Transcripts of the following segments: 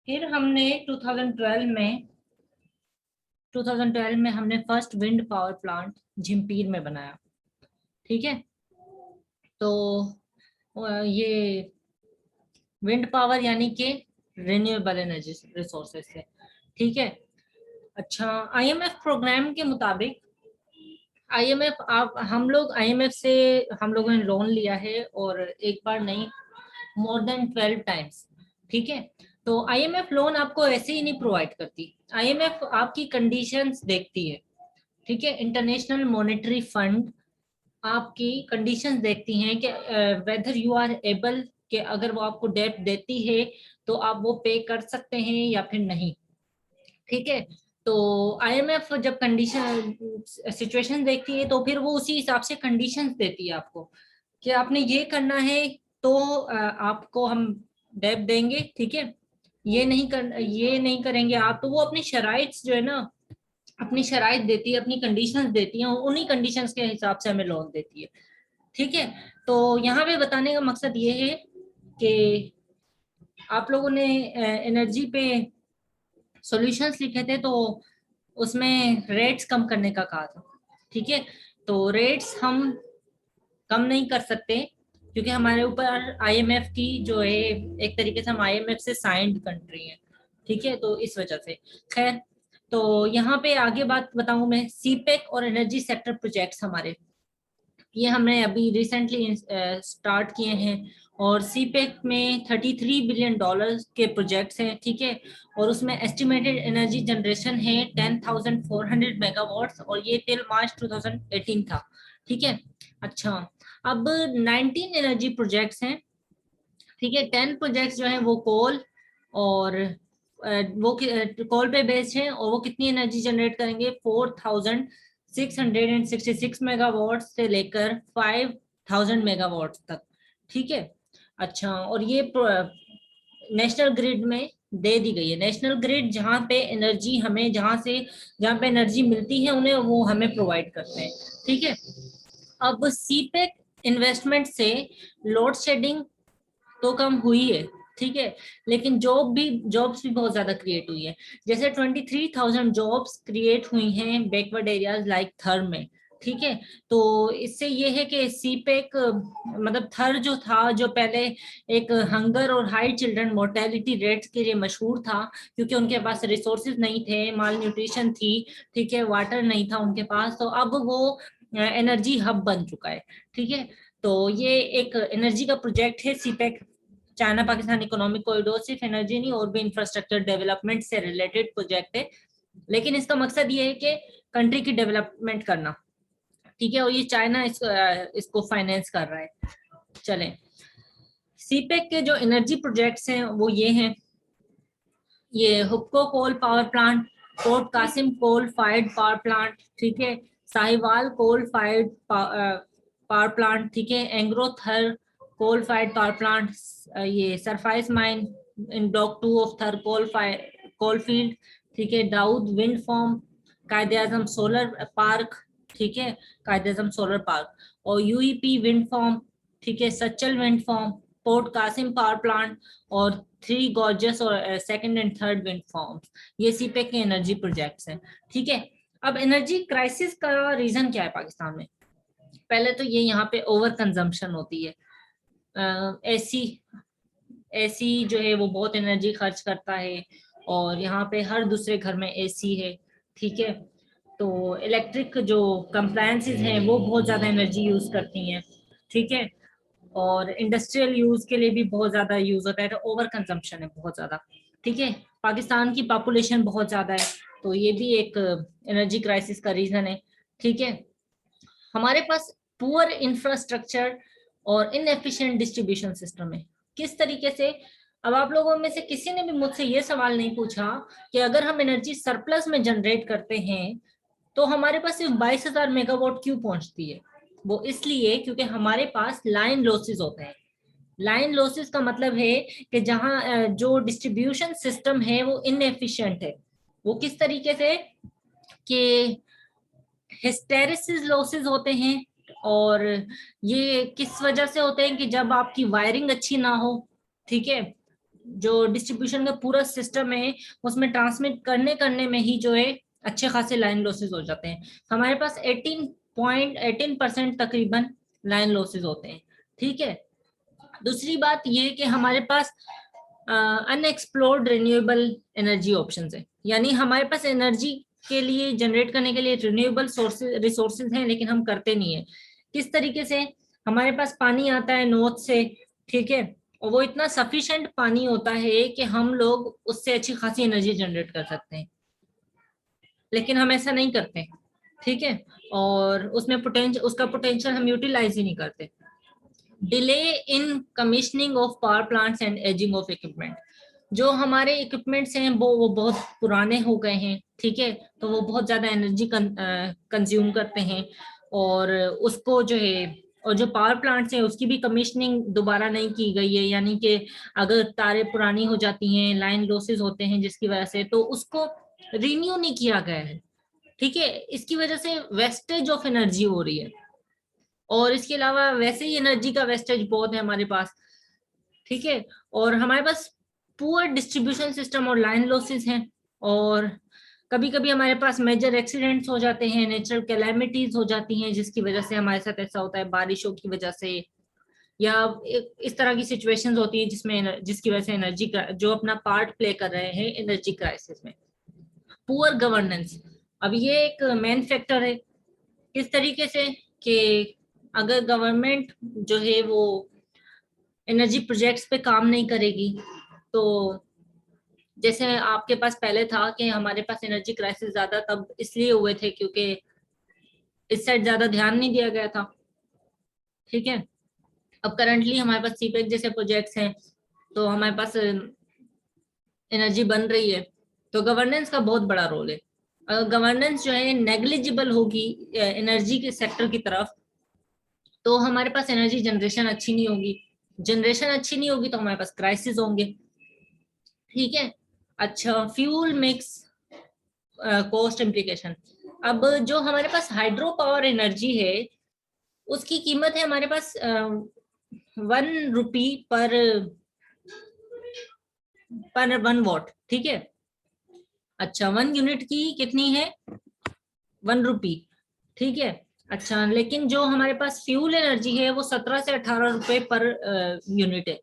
फिर हमने 2012 में हमने फर्स्ट विंड पावर प्लांट झिम्पीर में बनाया। ठीक है। तो ये विंड पावर यानी कि रिन्यूएबल एनर्जी रिसोर्सेज से। ठीक है। अच्छा, आईएमएफ प्रोग्राम के मुताबिक आईएमएफ आप हम लोग आईएमएफ से हम लोगों ने लोन लिया है, और एक बार नहीं, मोर देन 12 टाइम्स। ठीक है। तो आईएमएफ लोन आपको ऐसे ही नहीं प्रोवाइड करती। आईएमएफ आपकी कंडीशंस देखती है। ठीक है। इंटरनेशनल मॉनेटरी फंड आपकी कंडीशंस देखती हैं कि वेदर यू आर एबल, कि अगर वो आपको डेट देती है तो आप वो पे कर सकते हैं या फिर नहीं। ठीक है। तो आईएमएफ जब कंडीशन सिचुएशन देखती है तो फिर वो उसी हिसाब से कंडीशंस देती है आपको कि आपने ये करना है तो आपको हम डेट देंगे। ठीक है। ये नहीं करेंगे आप तो वो अपनी शराइट्स जो है ना, अपनी शराइत देती है, अपनी कंडीशंस देती है, उन्हीं कंडीशंस के हिसाब से हमें लोन देती है। ठीक है। तो यहाँ पे बताने का मकसद ये है कि आप लोगों ने एनर्जी पे सॉल्यूशंस लिखे थे, तो उसमें रेट्स कम करने का कहा था। ठीक है। तो रेट्स हम कम नहीं कर सकते क्योंकि हमारे ऊपर आईएमएफ की जो है, एक तरीके से हम आईएमएफ से साइंड कंट्री है। ठीक है। तो इस वजह से खैर, तो यहाँ पे आगे बात बताऊं मैं, सीपेक और एनर्जी सेक्टर प्रोजेक्ट्स हमारे, ये हमने अभी रिसेंटली स्टार्ट किए हैं। और सीपेक में $33 बिलियन के प्रोजेक्ट्स हैं। ठीक है। और उसमें एस्टिमेटेड एनर्जी जनरेशन है 10,400 मेगावाट्स, और ये टिल मार्च 2018 था। ठीक है। अच्छा, अब 19 एनर्जी प्रोजेक्ट्स हैं। ठीक है। 10 प्रोजेक्ट्स जो हैं वो कोल, और वो कोल पे बेस्ड हैं, और वो कितनी एनर्जी जनरेट करेंगे, 4,666 मेगावाट से लेकर 5,000 मेगावाट तक। ठीक है। अच्छा, और ये नेशनल ग्रिड में दे दी गई है। नेशनल ग्रिड जहाँ पे एनर्जी हमें, जहाँ पे एनर्जी मिलती है उन्हें, वो हमें प्रोवाइड करते हैं। ठीक है। अब सीपेक इन्वेस्टमेंट से लोड शेडिंग तो कम हुई है। ठीक है। लेकिन जॉब्स भी बहुत ज्यादा क्रिएट हुई है। जैसे 23,000 जॉब्स क्रिएट हुई हैं बैकवर्ड एरियाज लाइक थर में। ठीक है। तो इससे ये है कि सीपेक, मतलब थर जो था, जो पहले एक हंगर और हाई चिल्ड्रन मोर्टेलिटी रेट के लिए मशहूर था, क्योंकि उनके पास रिसोर्सेज नहीं थे, माल न्यूट्रिशन थी। ठीक है। वाटर नहीं था उनके पास, तो अब वो एनर्जी हब बन चुका है। ठीक है। तो ये एक एनर्जी का प्रोजेक्ट है CPEC, China Pakistan economic corridor. सिर्फ एनर्जी नहीं, और भी इंफ्रास्ट्रक्चर डेवलपमेंट से रिलेटेड प्रोजेक्ट है, लेकिन इसका मकसद ये है कि कंट्री की डेवलपमेंट करना। ठीक है। और ये चाइना इसको फाइनेंस कर रहा है। चलें, सीपेक के जो एनर्जी प्रोजेक्ट्स हैं वो ये हैं, ये Hubco coal power plant, port Qasim coal fired power plant. ठीक है। Sahiwal coal fired power plant. ठीक है। Engro Thar coal fired power plant, ये surface mine in block 2 of Thar coal field. ठीक है। दाऊद विंड फार्म, कायदे आजम सोलर पार्क। ठीक है। कायदे आजम सोलर पार्क, और यूईपी विंड फार्म। ठीक है। Sachal wind farm, port Qasim power plant, और 3 गॉर्जस और second and third wind farms. ये सीपेक के एनर्जी प्रोजेक्ट्स हैं। ठीक है। अब एनर्जी क्राइसिस का रीजन क्या है पाकिस्तान में? पहले तो ये यहाँ पे ओवर कंजम्पशन होती है। एसी एसी जो है वो बहुत एनर्जी खर्च करता है, और यहाँ पे हर दूसरे घर में एसी है। ठीक है। तो इलेक्ट्रिक जो कंप्लायंसेस हैं वो बहुत ज्यादा एनर्जी यूज करती हैं। ठीक है। और इंडस्ट्रियल यूज के लिए भी बहुत ज्यादा यूज होता है, तो ओवर कंजम्पशन है बहुत ज्यादा। ठीक है। पाकिस्तान की पॉपुलेशन बहुत ज्यादा है, तो ये भी एक एनर्जी क्राइसिस का रीजन है। ठीक है। हमारे पास पुअर इंफ्रास्ट्रक्चर और इनएफिशिएंट डिस्ट्रीब्यूशन सिस्टम है। किस तरीके से? अब आप लोगों में से किसी ने भी मुझसे ये सवाल नहीं पूछा कि अगर हम एनर्जी सरप्लस में जनरेट करते हैं तो हमारे पास सिर्फ 22,000 मेगावाट क्यों पहुंचती है? वो इसलिए क्योंकि हमारे पास लाइन लॉसेस होते हैं। लाइन लॉसेस का मतलब है कि जहां जो डिस्ट्रीब्यूशन सिस्टम है वो इनएफिशिएंट है। वो किस तरीके से? कि हिस्टेरिसिस लॉसेस होते हैं, और ये किस वजह से होते हैं? कि जब आपकी वायरिंग अच्छी ना हो। ठीक है। जो डिस्ट्रीब्यूशन का पूरा सिस्टम है उसमें ट्रांसमिट करने करने में ही जो है अच्छे खासे लाइन लॉसेस हो जाते हैं। हमारे पास 18% तकरीबन लाइन लॉसेस होते हैं। ठीक है, दूसरी बात ये कि हमारे पास अनएक्सप्लोर्ड रिन्यूएबल एनर्जी ऑप्शंस है, यानी हमारे पास एनर्जी के लिए जनरेट करने के लिए रिन्यूएबल सोर्सेज रिसोर्सेज हैं लेकिन हम करते नहीं है। किस तरीके से? हमारे पास पानी आता है नॉर्थ से, ठीक है, और वो इतना सफिशिएंट पानी होता है कि हम लोग उससे अच्छी खासी एनर्जी जनरेट कर सकते हैं, लेकिन हम ऐसा नहीं करते। ठीक है, और उसमें पोटेंशियल उसका पोटेंशियल हम यूटिलाइज ही नहीं करते। Delay in commissioning of power plants and ageing of equipment, जो हमारे इक्विपमेंट्स हैं वो बहुत पुराने हो गए हैं, ठीक है, तो वो बहुत ज्यादा एनर्जी कंज्यूम करते हैं, और उसको जो है, और जो पावर प्लांट्स हैं उसकी भी कमीशनिंग दोबारा नहीं की गई है, यानी कि अगर तारें पुरानी हो जाती हैं, लाइन लॉसेस होते हैं जिसकी वजह से, तो उसको रिन्यू नहीं किया गया है। ठीक है, इसकी वजह से वेस्टेज ऑफ एनर्जी हो रही है, और इसके अलावा वैसे ही एनर्जी का वेस्टेज बहुत है हमारे पास। ठीक है, और हमारे पास पुअर डिस्ट्रीब्यूशन सिस्टम और लाइन लॉसेस हैं, और कभी कभी हमारे पास मेजर एक्सीडेंट्स हो जाते हैं, नेचुरल कैलेमिटीज हो जाती हैं जिसकी वजह से हमारे साथ ऐसा होता है, बारिशों की वजह से, या इस तरह की सिचुएशंस होती है जिसकी वजह से एनर्जी का जो अपना पार्ट प्ले कर रहे हैं एनर्जी क्राइसिस में। पुअर गवर्नेंस, अब ये एक मेन फैक्टर है। किस तरीके से? कि अगर गवर्नमेंट जो है वो एनर्जी प्रोजेक्ट्स पे काम नहीं करेगी, तो जैसे आपके पास पहले था कि हमारे पास एनर्जी क्राइसिस ज्यादा तब इसलिए हुए थे क्योंकि इस साइड ज्यादा ध्यान नहीं दिया गया था। ठीक है, अब करंटली हमारे पास सीपेक जैसे प्रोजेक्ट्स हैं, तो हमारे पास एनर्जी बन रही है, तो गवर्नेंस का बहुत बड़ा रोल है। अगर गवर्नेंस जो है नेग्लिजिबल होगी एनर्जी के सेक्टर की तरफ, तो हमारे पास एनर्जी जनरेशन अच्छी नहीं होगी, जनरेशन अच्छी नहीं होगी तो हमारे पास क्राइसिस होंगे। ठीक है, अच्छा, फ्यूल मिक्स कॉस्ट इम्प्लीकेशन, अब जो हमारे पास हाइड्रो पावर एनर्जी है उसकी कीमत है हमारे पास 1 रुपी पर 1 वॉट। ठीक है, अच्छा, 1 यूनिट की कितनी है? 1 रुपी। ठीक है, अच्छा, लेकिन जो हमारे पास फ्यूल एनर्जी है वो 17 से 18 रुपए पर यूनिट है,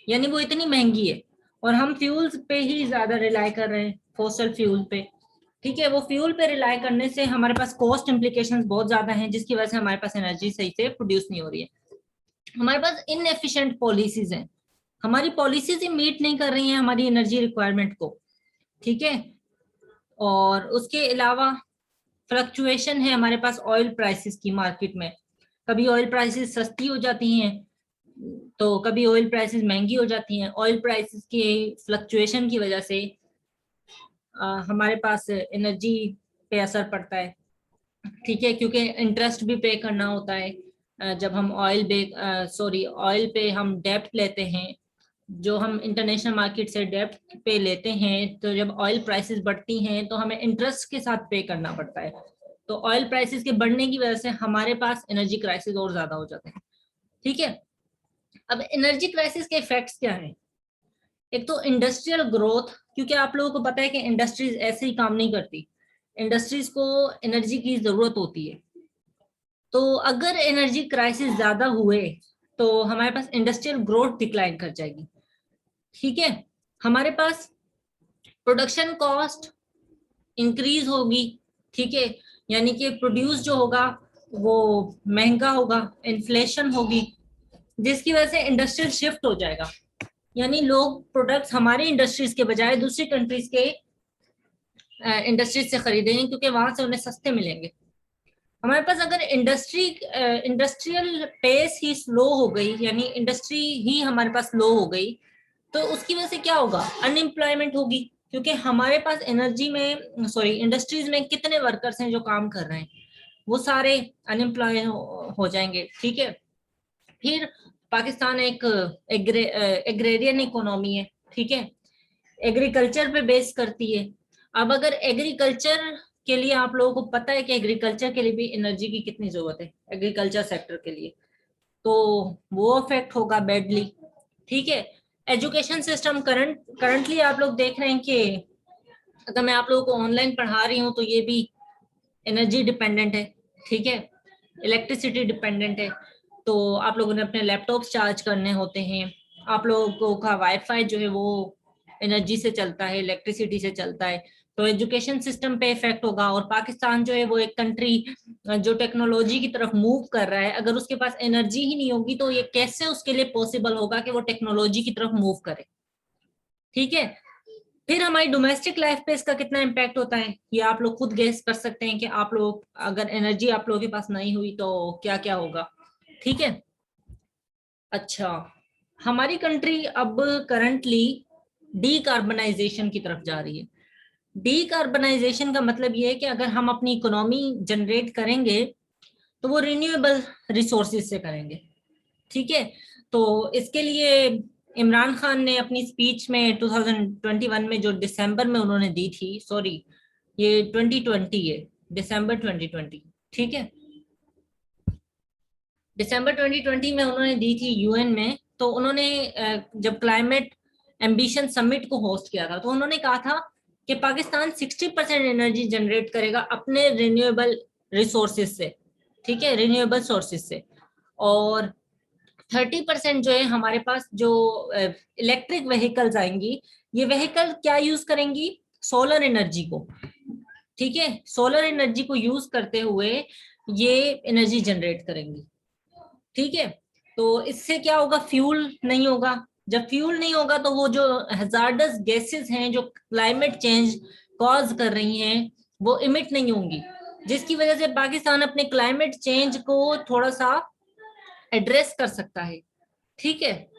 यानी वो इतनी महंगी है, और हम फ्यूल्स पे ही ज्यादा रिलाई कर रहे हैं, फॉसिल फ्यूल पे। ठीक है, वो फ्यूल पे रिलाई करने से हमारे पास कॉस्ट इम्प्लीकेशंस बहुत ज्यादा हैं जिसकी वजह से हमारे पास एनर्जी सही से प्रोड्यूस नहीं हो रही है। हमारे पास इनएफिशिएंट पॉलिसीज हैं, हमारी पॉलिसीज ही मीट नहीं कर रही हैं हमारी एनर्जी रिक्वायरमेंट को। ठीक है, और उसके अलावा फ्लक्चुएशन है हमारे पास ऑयल प्राइसेस की मार्केट में, कभी ऑयल प्राइसेस सस्ती हो जाती हैं तो कभी ऑयल प्राइसेस महंगी हो जाती हैं। ऑयल प्राइसेस के फ्लक्चुएशन की वजह से हमारे पास एनर्जी पे असर पड़ता है। ठीक है, क्योंकि इंटरेस्ट भी पे करना होता है जब हम ऑयल पे हम डेप्ट लेते हैं, जो हम इंटरनेशनल मार्केट से डेप्ट पे लेते हैं, तो जब ऑयल प्राइसेस बढ़ती हैं तो हमें इंटरेस्ट के साथ पे करना पड़ता है, तो ऑयल प्राइसेस के बढ़ने की वजह से हमारे पास एनर्जी क्राइसिस और ज्यादा हो जाते हैं। ठीक है, अब एनर्जी क्राइसिस के इफेक्ट्स क्या हैं? एक तो इंडस्ट्रियल ग्रोथ, क्योंकि आप लोगों को पता है कि इंडस्ट्रीज ऐसे ही काम नहीं करती, इंडस्ट्रीज को एनर्जी की जरूरत होती है, तो अगर एनर्जी क्राइसिस ज्यादा हुए तो हमारे पास इंडस्ट्रियल ग्रोथ डिक्लाइन कर जाएगी। ठीक है, हमारे पास प्रोडक्शन कॉस्ट इंक्रीज होगी। ठीक है, यानी कि प्रोड्यूस जो होगा वो महंगा होगा, इन्फ्लेशन होगी, जिसकी वजह से इंडस्ट्रियल शिफ्ट हो जाएगा, यानी लोग प्रोडक्ट्स हमारे इंडस्ट्रीज के बजाय दूसरी कंट्रीज के इंडस्ट्रीज से खरीदेंगे क्योंकि वहां से उन्हें सस्ते मिलेंगे। हमारे पास अगर इंडस्ट्रियल पेस ही स्लो हो गई, यानी इंडस्ट्री ही हमारे पास स्लो हो गई, तो उसकी वजह से क्या होगा? अनएम्प्लॉयमेंट होगी, क्योंकि हमारे पास इंडस्ट्रीज में कितने वर्कर्स हैं जो काम कर रहे हैं, वो सारे अनएम्प्लॉय हो जाएंगे। ठीक है, फिर पाकिस्तान एक एग्रेरियन इकोनॉमी है, ठीक है, एग्रीकल्चर पे बेस करती है। अब अगर एग्रीकल्चर के लिए, आप लोगों को पता है कि एग्रीकल्चर के लिए भी एनर्जी की कितनी जरूरत है एग्रीकल्चर सेक्टर के लिए, तो वो अफेक्ट होगा बैडली। ठीक है, एजुकेशन सिस्टम करंटली आप लोग देख रहे हैं कि अगर मैं आप लोगों को ऑनलाइन पढ़ा रही हूँ तो ये भी एनर्जी डिपेंडेंट है, ठीक है, इलेक्ट्रिसिटी डिपेंडेंट है। तो आप लोगों ने अपने लैपटॉप चार्ज करने होते हैं, आप लोगों का वाईफाई जो है वो एनर्जी से चलता है, इलेक्ट्रिसिटी से चलता है। तो एजुकेशन सिस्टम पे इफेक्ट होगा। और पाकिस्तान जो है वो एक कंट्री जो टेक्नोलॉजी की तरफ मूव कर रहा है, अगर उसके पास एनर्जी ही नहीं होगी तो ये कैसे उसके लिए पॉसिबल होगा कि वो टेक्नोलॉजी की तरफ मूव करे, ठीक है। फिर हमारी डोमेस्टिक लाइफ पे इसका कितना इम्पैक्ट होता है ये आप लोग खुद गेस कर सकते हैं कि आप लोग अगर एनर्जी आप लोगों के पास नहीं हुई तो क्या क्या होगा, ठीक है। अच्छा, हमारी कंट्री अब करंटली डीकार्बनाइजेशन की तरफ जा रही है। डीकार्बनाइजेशन का मतलब ये है कि अगर हम अपनी इकोनॉमी जनरेट करेंगे तो वो रिन्यूएबल रिसोर्सेज से करेंगे, ठीक है। तो इसके लिए इमरान खान ने अपनी स्पीच में 2021 में जो दिसंबर में उन्होंने दी थी, सॉरी ये 2020 है, दिसंबर 2020, ठीक है, दिसंबर 2020 में उन्होंने दी थी यूएन में। तो उन्होंने जब क्लाइमेट एम्बिशन समिट को होस्ट किया था तो उन्होंने कहा था कि पाकिस्तान 60% एनर्जी जनरेट करेगा अपने रिन्यूएबल रिसोर्सेज से, ठीक है, रिन्यूएबल सोर्सेज से। और 30% जो है हमारे पास जो इलेक्ट्रिक व्हीकल्स आएंगी, ये व्हीकल क्या यूज करेंगी, सोलर एनर्जी को, ठीक है, सोलर एनर्जी को यूज करते हुए ये एनर्जी जनरेट करेंगी, ठीक है। तो इससे क्या होगा, फ्यूल नहीं होगा। जब फ्यूल नहीं होगा तो वो जो हजार्डस गैसेस हैं जो क्लाइमेट चेंज कॉज कर रही हैं वो इमिट नहीं होंगी, जिसकी वजह से पाकिस्तान अपने क्लाइमेट चेंज को थोड़ा सा एड्रेस कर सकता है, ठीक है।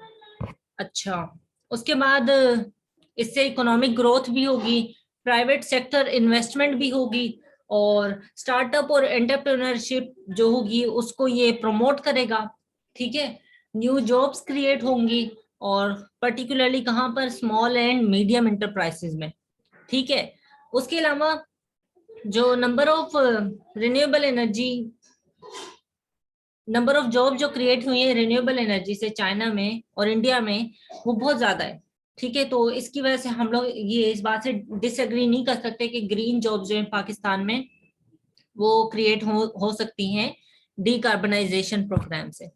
अच्छा, उसके बाद इससे इकोनॉमिक ग्रोथ भी होगी, प्राइवेट सेक्टर इन्वेस्टमेंट भी होगी, और स्टार्टअप और एंटरप्रेन्योरशिप जो होगी उसको ये प्रमोट करेगा, ठीक है। न्यू जॉब्स क्रिएट होंगी, और पर्टिकुलरली कहाँ पर, स्मॉल एंड मीडियम एंटरप्राइजेज में, ठीक है। उसके अलावा जो नंबर ऑफ जॉब जो क्रिएट हुई है रिन्यूएबल एनर्जी से चाइना में और इंडिया में, वो बहुत ज्यादा है, ठीक है। तो इसकी वजह से हम लोग ये इस बात से डिसएग्री नहीं कर सकते कि ग्रीन जॉब जो है पाकिस्तान में वो क्रिएट हो सकती हैं डीकार्बनाइजेशन प्रोग्राम से,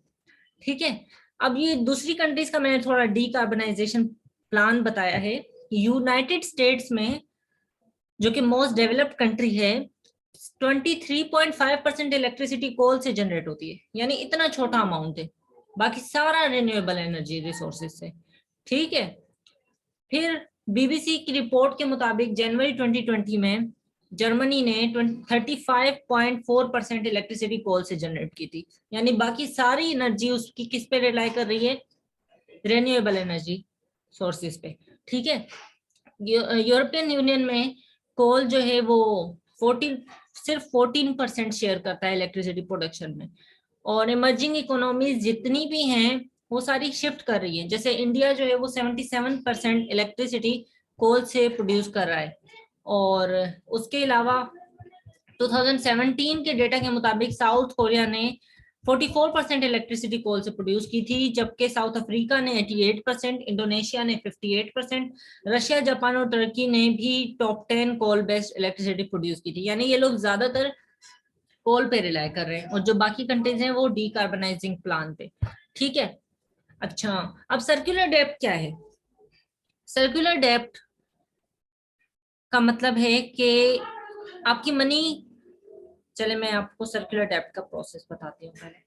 ठीक है। अब ये दूसरी कंट्रीज का मैंने थोड़ा डीकार्बनाइजेशन प्लान बताया है। यूनाइटेड स्टेट्स में, जो कि मोस्ट डेवलप्ड कंट्री है, 23.5% इलेक्ट्रिसिटी कोल से जनरेट होती है, यानी इतना छोटा अमाउंट है, बाकी सारा रिन्यूएबल एनर्जी रिसोर्सेज से, ठीक है। फिर बीबीसी की रिपोर्ट के मुताबिक जनवरी 2020 में जर्मनी ने 35.4% इलेक्ट्रिसिटी कोल से जनरेट की थी, यानी बाकी सारी एनर्जी उसकी किस पे रिलाई कर रही है, रिन्यूएबल एनर्जी सोर्सेज पे, ठीक है। यूरोपियन यूनियन में कोल जो है वो 14% शेयर करता है इलेक्ट्रिसिटी प्रोडक्शन में। और इमर्जिंग इकोनॉमीज जितनी भी हैं वो सारी शिफ्ट कर रही है, जैसे इंडिया जो है वो 77% इलेक्ट्रिसिटी कोल से प्रोड्यूस कर रहा है। और उसके अलावा 2017 के डेटा के मुताबिक साउथ कोरिया ने 44% इलेक्ट्रिसिटी कोल से प्रोड्यूस की थी, जबकि साउथ अफ्रीका ने 88%, इंडोनेशिया ने 58%, रशिया, जापान और तुर्की ने भी top 10 coal based electricity produce की थी, यानी ये लोग ज्यादातर कोल पे रिलाई कर रहे हैं, और जो बाकी कंट्रीज हैं वो डीकार्बनाइजिंग प्लान पे, ठीक है। अच्छा, अब सर्कुलर डेप्थ क्या है। सर्कुलर डेप्थ का मतलब है कि आपकी मनी, चले मैं आपको सर्कुलर डेप्थ का प्रोसेस बताती हूँ पहले,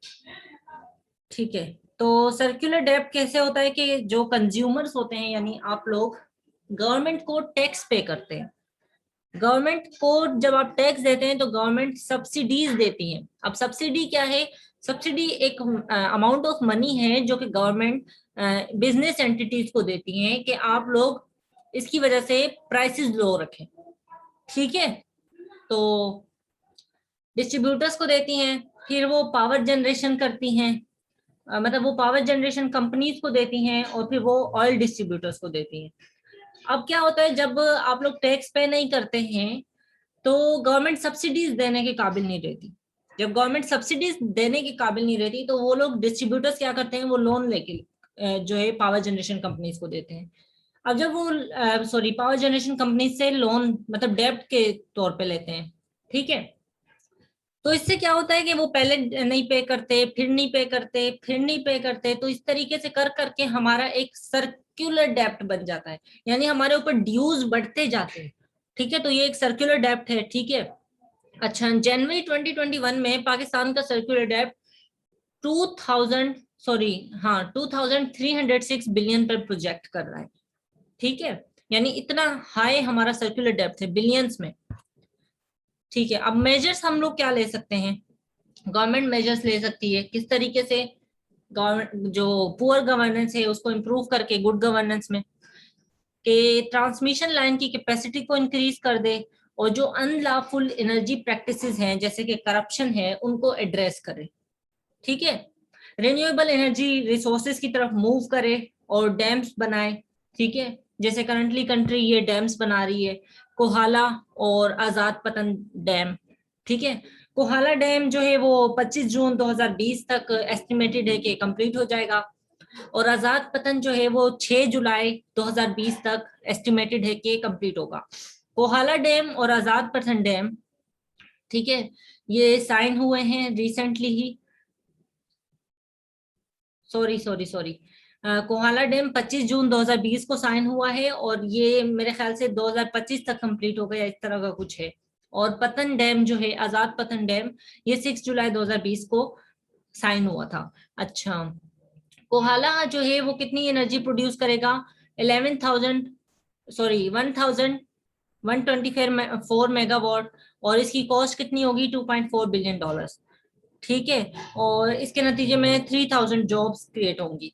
ठीक है। तो सर्कुलर डेप्थ कैसे होता है कि जो कंज्यूमर्स होते हैं, यानी आप लोग गवर्नमेंट को टैक्स पे करते हैं। गवर्नमेंट को जब आप टैक्स देते हैं तो गवर्नमेंट सब्सिडीज देती है। अब सब्सिडी क्या है, सब्सिडी एक अमाउंट ऑफ मनी है जो कि गवर्नमेंट बिजनेस एंटिटीज को देती है कि आप लोग इसकी वजह से प्राइसेस लो रखें, ठीक है। तो डिस्ट्रीब्यूटर्स को देती हैं, फिर वो पावर जनरेशन करती हैं, मतलब वो पावर जनरेशन कंपनीज को देती हैं, और फिर वो ऑयल डिस्ट्रीब्यूटर्स को देती हैं। अब क्या होता है, जब आप लोग टैक्स पे नहीं करते हैं तो गवर्नमेंट सब्सिडीज देने के काबिल नहीं रहती। जब गवर्नमेंट सब्सिडीज देने के काबिल नहीं रहती तो वो लोग डिस्ट्रीब्यूटर्स क्या करते हैं, वो लोन लेके जो है पावर जनरेशन कंपनीज को देते हैं। अब जब वो पावर जनरेशन कंपनी से लोन मतलब डेब्ट के तौर पे लेते हैं, ठीक है, तो इससे क्या होता है कि वो पहले नहीं पे करते, फिर नहीं पे करते, फिर नहीं पे करते, तो इस तरीके से कर करके हमारा एक सर्कुलर डेब्ट बन जाता है, यानी हमारे ऊपर ड्यूज बढ़ते जाते हैं। ठीक है, तो ये एक सर्कुलर डेब्ट है। ठीक है, अच्छा, जनवरी 2021 में पाकिस्तान का सर्कुलर डेब्ट 2000 सॉरी हाँ 2306 बिलियन पर प्रोजेक्ट कर रहा है। ठीक है, यानी इतना हाई हमारा सर्कुलर डेब्ट है, बिलियंस में। ठीक है, अब मेजर्स हम लोग क्या ले सकते हैं? गवर्नमेंट मेजर्स ले सकती है, किस तरीके से? गवर्नमेंट जो पुअर गवर्नेंस है उसको इम्प्रूव करके गुड गवर्नेंस में, कि ट्रांसमिशन लाइन की कैपेसिटी को इंक्रीज कर दे, और जो अनलॉफुल एनर्जी प्रैक्टिसेस हैं जैसे कि करप्शन है उनको एड्रेस करे। ठीक है, रिन्यूएबल एनर्जी रिसोर्सेज की तरफ मूव करे और डैम्स बनाए। ठीक है, जैसे करंटली कंट्री ये डैम्स बना रही है, कोहाला और आजाद पतन डैम। ठीक है, कोहाला डैम जो है वो 25 जून 2020 तक एस्टिमेटेड है कि कंप्लीट हो जाएगा, और आजाद पतन जो है वो 6 जुलाई 2020 तक एस्टिमेटेड है कि कंप्लीट होगा। कोहाला डैम और आजाद पतन डैम, ठीक है, ये साइन हुए हैं रिसेंटली ही। सॉरी कोहाला डैम 25 जून 2020 को साइन हुआ है, और ये मेरे ख्याल से 2025 तक कंप्लीट हो गया, इस तरह का कुछ है। और पतन डैम जो है, आजाद पतन डैम, ये 6 जुलाई 2020 को साइन हुआ था। अच्छा, कोहाला जो है वो कितनी एनर्जी प्रोड्यूस करेगा? 11,000 सॉरी 1,124 मेगावाट, और इसकी कॉस्ट कितनी होगी? $2.4 बिलियन। ठीक है, और इसके नतीजे में 3,000 जॉब्स क्रिएट होंगी।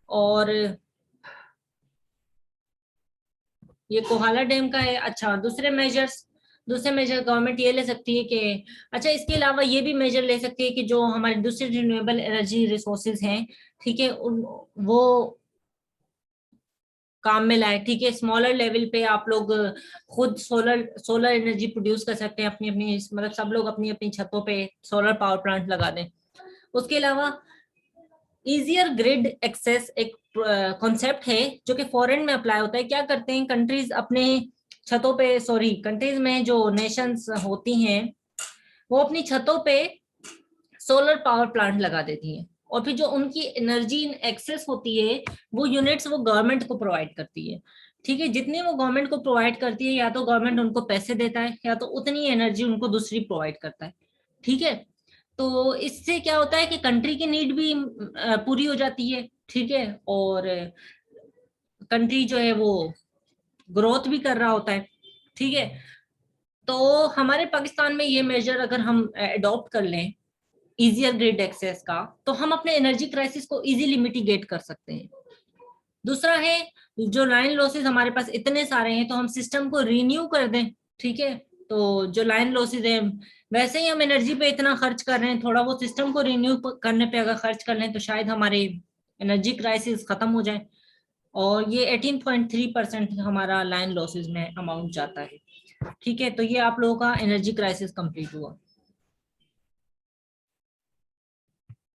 और ये कोहाला डैम का है। अच्छा, दूसरे मेजर गवर्नमेंट ये ले सकती है कि, अच्छा, इसके अलावा ये भी मेजर ले सकती है कि जो हमारे दूसरे रिन्यूएबल एनर्जी रिसोर्सेज हैं, ठीक है, वो काम में लाए। ठीक है, स्मॉलर लेवल पे आप लोग खुद सोलर सोलर एनर्जी प्रोड्यूस कर सकते हैं, अपनी अपनी मतलब सब लोग अपनी अपनी छतों पे सोलर पावर प्लांट लगा दें। उसके अलावा इजियर ग्रिड एक्सेस एक कॉन्सेप्ट है जो कि फॉरेन में अप्लाई होता है। क्या करते हैं कंट्रीज अपने छतों पे, कंट्रीज में जो नेशंस होती हैं वो अपनी छतों पे सोलर पावर प्लांट लगा देती हैं, और फिर जो उनकी एनर्जी एक्सेस होती है वो यूनिट्स वो गवर्नमेंट को प्रोवाइड करती है। ठीक है, जितनी वो गवर्नमेंट को प्रोवाइड करती है, या तो गवर्नमेंट उनको पैसे देता है, या तो उतनी एनर्जी उनको दूसरी प्रोवाइड करता है। ठीक है, तो इससे क्या होता है कि कंट्री की नीड भी पूरी हो जाती है। ठीक है, और कंट्री जो है वो ग्रोथ भी कर रहा होता है। ठीक है, तो हमारे पाकिस्तान में ये मेजर अगर हम अडॉप्ट कर लें इजियर ग्रिड एक्सेस का, तो हम अपने एनर्जी क्राइसिस को इजीली मिटिगेट कर सकते हैं। दूसरा है, जो लाइन लॉसेस हमारे पास इतने सारे हैं, तो हम सिस्टम को रिन्यू कर दें। ठीक है, तो जो लाइन लॉसेस है, वैसे ही हम एनर्जी पे इतना खर्च कर रहे हैं, थोड़ा वो सिस्टम को रिन्यू करने पे अगर खर्च कर लें तो शायद हमारे एनर्जी क्राइसिस खत्म हो जाए। और ये 18.3% हमारा लाइन लॉसेस में अमाउंट जाता है। ठीक है, तो ये आप लोगों का एनर्जी क्राइसिस कंप्लीट हुआ।